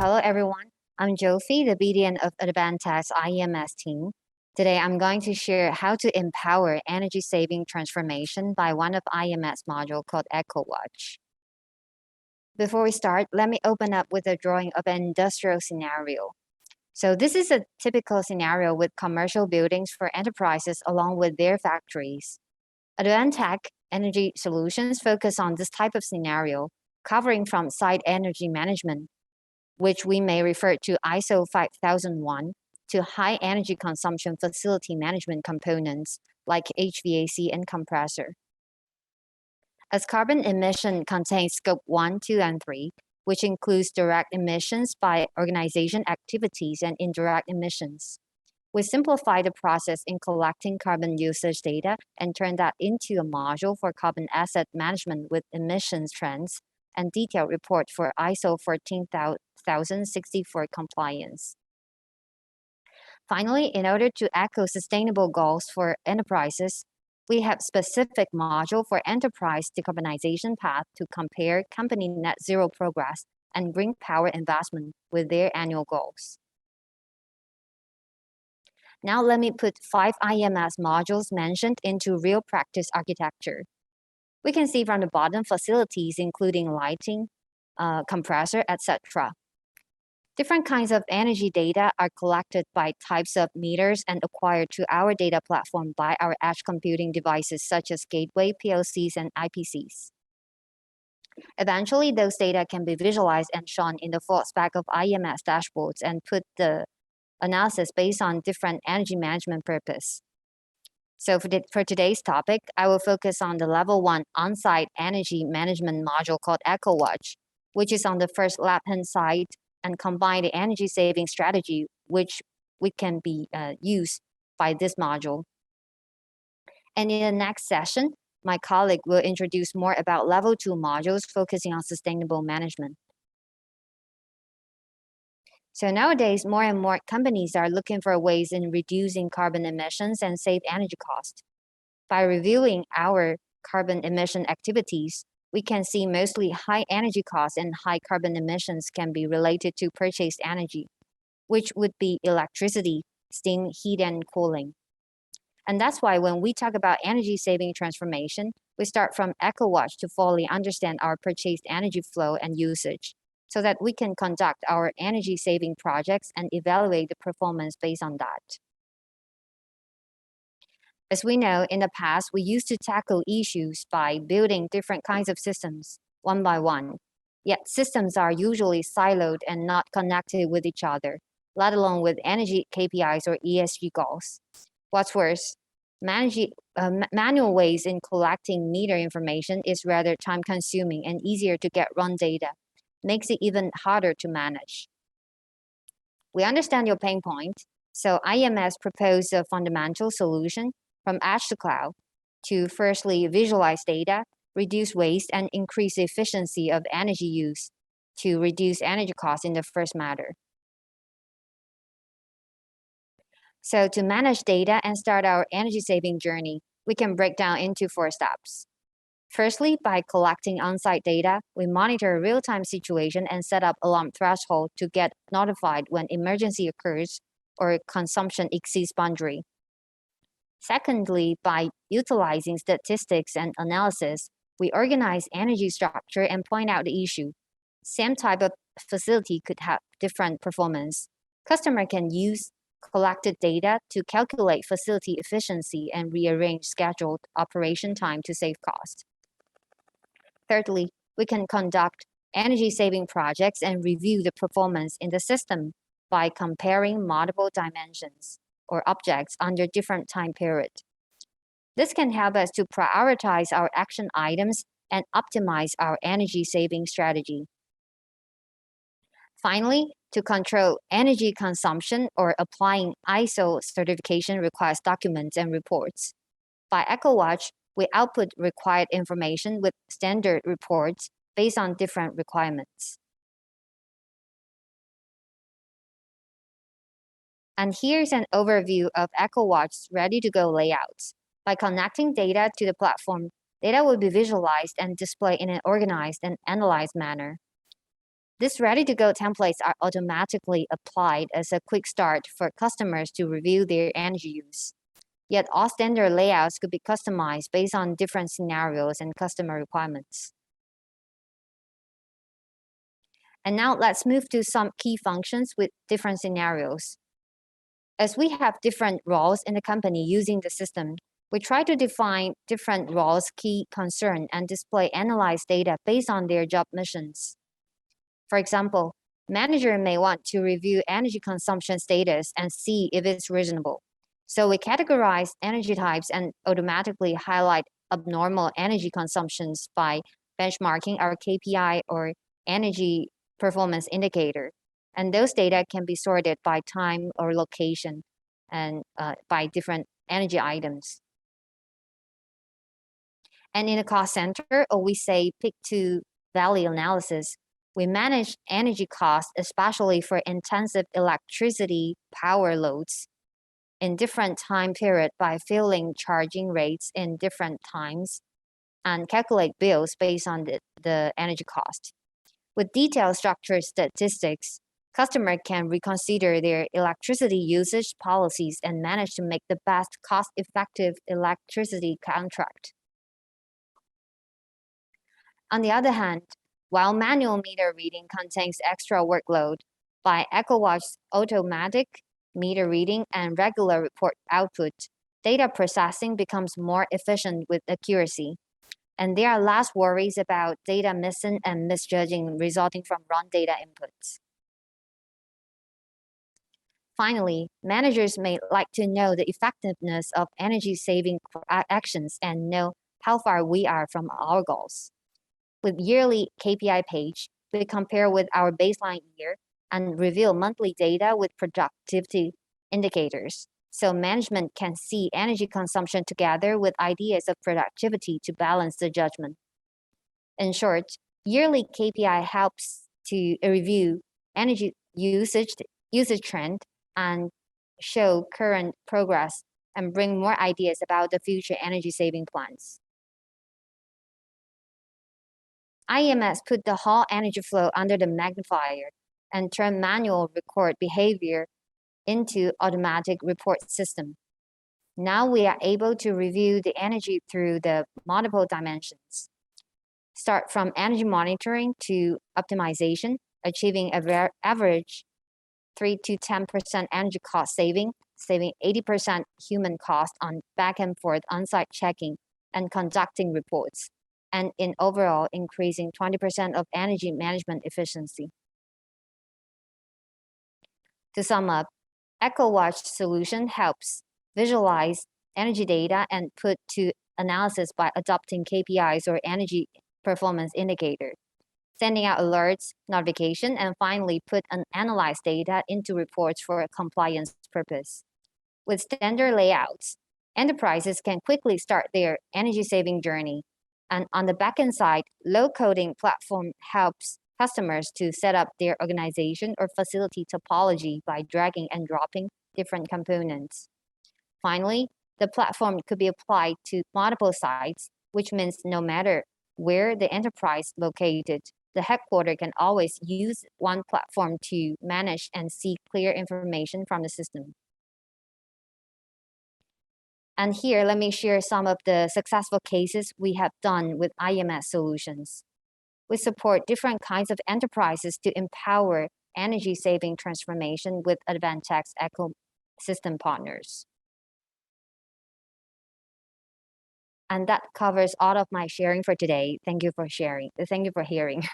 hello everyone. I'm Jophei, the BDN of Advantech's IEMS team. Today, I'm going to share how to empower energy-saving transformation by one of IEMS module called ECOWatch. Before we start, let me open up with a drawing of an industrial scenario. So this is a typical scenario with commercial buildings for enterprises along with their factories. Advantech Energy Solutions focus on this type of scenario, covering from site energy management, which we may refer to ISO 5001, to high energy consumption facility management components like HVAC and compressor. As carbon emission contains scope 1, 2, and 3, which includes direct emissions by organization activities and indirect emissions. We simplify the process in collecting carbon usage data and turn that into a module for carbon asset management with emissions trends and detailed report for ISO 14064 compliance. Finally, in order to echo sustainable goals for enterprises, we have specific module for enterprise decarbonization path to compare company net zero progress and green power investment with their annual goals. Now let me put 5 IEMS modules mentioned into real practice architecture. We can see from the bottom facilities including lighting, compressor, etc. Different kinds of energy data are collected by types of meters and acquired to our data platform by our edge computing devices such as gateway, PLCs, and IPCs. Eventually, those data can be visualized and shown in the full spec of IEMS dashboards and put the analysis based on different energy management purpose. So for today's topic, I will focus on the level 1 on-site energy management module called ECOWatch, which is on the first left-hand side, and combine the energy saving strategy, which we can be used by this module. And in the next session, my colleague will introduce more about level 2 modules focusing on sustainable management. So nowadays, more and more companies are looking for ways in reducing carbon emissions and save energy cost. By reviewing our carbon emission activities, we can see mostly high energy costs and high carbon emissions can be related to purchased energy, which would be electricity, steam, heat, and cooling. And that's why when we talk about energy saving transformation, we start from ECOWatch to fully understand our purchased energy flow and usage, so that we can conduct our energy saving projects and evaluate the performance based on that. As we know, in the past, we used to tackle issues by building different kinds of systems, one by one. Yet systems are usually siloed and not connected with each other, let alone with energy KPIs or ESG goals. What's worse, manual ways in collecting meter information is rather time-consuming and easier to get wrong data, makes it even harder to manage. We understand your pain point, so IEMS proposed a fundamental solution from edge to cloud to firstly visualize data, reduce waste, and increase efficiency of energy use to reduce energy costs in the first matter. So to manage data and start our energy saving journey, we can break down into 4 steps. Firstly, by collecting on-site data, we monitor real-time situation and set up alarm threshold to get notified when emergency occurs or consumption exceeds boundary. Secondly, by utilizing statistics and analysis, we organize energy structure and point out the issue. Same type of facility could have different performance. Customer can use collected data to calculate facility efficiency and rearrange scheduled operation time to save cost. Thirdly, we can conduct energy-saving projects and review the performance in the system by comparing multiple dimensions or objects under different time period. This can help us to prioritize our action items and optimize our energy-saving strategy. Finally, to control energy consumption or applying ISO certification requires documents and reports. By ECOWatch, we output required information with standard reports based on different requirements. And here's an overview of ECOWatch's ready-to-go layouts. By connecting data to the platform, data will be visualized and displayed in an organized and analyzed manner. These ready-to-go templates are automatically applied as a quick start for customers to review their energy use. Yet all standard layouts could be customized based on different scenarios and customer requirements. And now let's move to some key functions with different scenarios. As we have different roles in the company using the system, we try to define different roles' key concern and display analyzed data based on their job missions. For example, manager may want to review energy consumption status and see if it's reasonable. So we categorize energy types and automatically highlight abnormal energy consumptions by benchmarking our KPI or energy performance indicator. And those data can be sorted by time or location and by different energy items. And in the cost center, or we say peak to value analysis, we manage energy costs, especially for intensive electricity power loads in different time period by filling charging rates in different times and calculate bills based on the energy cost. With detailed structured statistics, customer can reconsider their electricity usage policies and manage to make the best cost-effective electricity contract. On the other hand, while manual meter reading contains extra workload, by ECOWatch's automatic meter reading and regular report output, data processing becomes more efficient with accuracy. And there are less worries about data missing and misjudging resulting from wrong data inputs. Finally, managers may like to know the effectiveness of energy-saving actions and know how far we are from our goals. With yearly KPI page, we compare with our baseline year and reveal monthly data with productivity indicators. So management can see energy consumption together with ideas of productivity to balance the judgment. In short, yearly KPI helps to review energy usage trend and show current progress and bring more ideas about the future energy saving plans. IEMS put the whole energy flow under the magnifier and turn manual record behavior into automatic report system. Now we are able to review the energy through the multiple dimensions. Start from energy monitoring to optimization, achieving an average 3 to 10% energy cost saving 80% human cost on back and forth on-site checking and conducting reports, and in overall increasing 20% of energy management efficiency. To sum up, ECOWatch solution helps visualize energy data and put to analysis by adopting KPIs or energy performance indicator, sending out alerts, notification, and finally put an analyzed data into reports for a compliance purpose. With standard layouts, enterprises can quickly start their energy saving journey. And on the backend side, low-coding platform helps customers to set up their organization or facility topology by dragging and dropping different components. Finally, the platform could be applied to multiple sites, which means no matter where the enterprise located, the headquarters can always use one platform to manage and see clear information from the system. And here, let me share some of the successful cases we have done with IEMS solutions. We support different kinds of enterprises to empower energy-saving transformation with Advantech's ecosystem partners. And that covers all of my sharing for today. Thank you for sharing. Thank you for hearing.